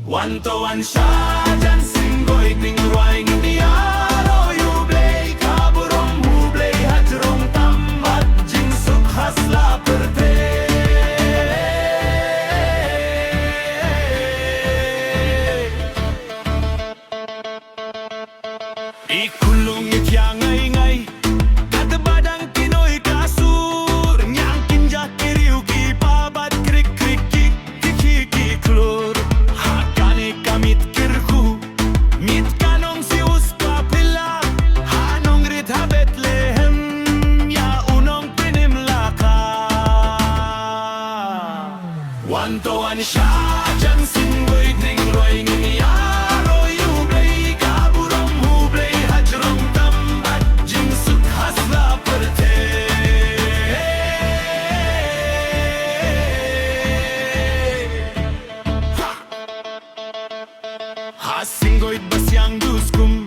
One to one shot and singgoy ting roy ngdiaro yublay kaburong hublay hajrong tamad jing suk hasla perte ikulong ityang ngay kadbadang Pinoy kasur nyang kinja kiriu ki pabat krik krik kik kiki klur hakane kamit kirku mit kanong si uska pila hanong rit ha Bethlehem ya unong pinimlaka one to one shot jang singgoy ning roy ngiyaro yublay kaburong hublay hajrong tamad jing suk hasla perte ha singgoy basyang duskum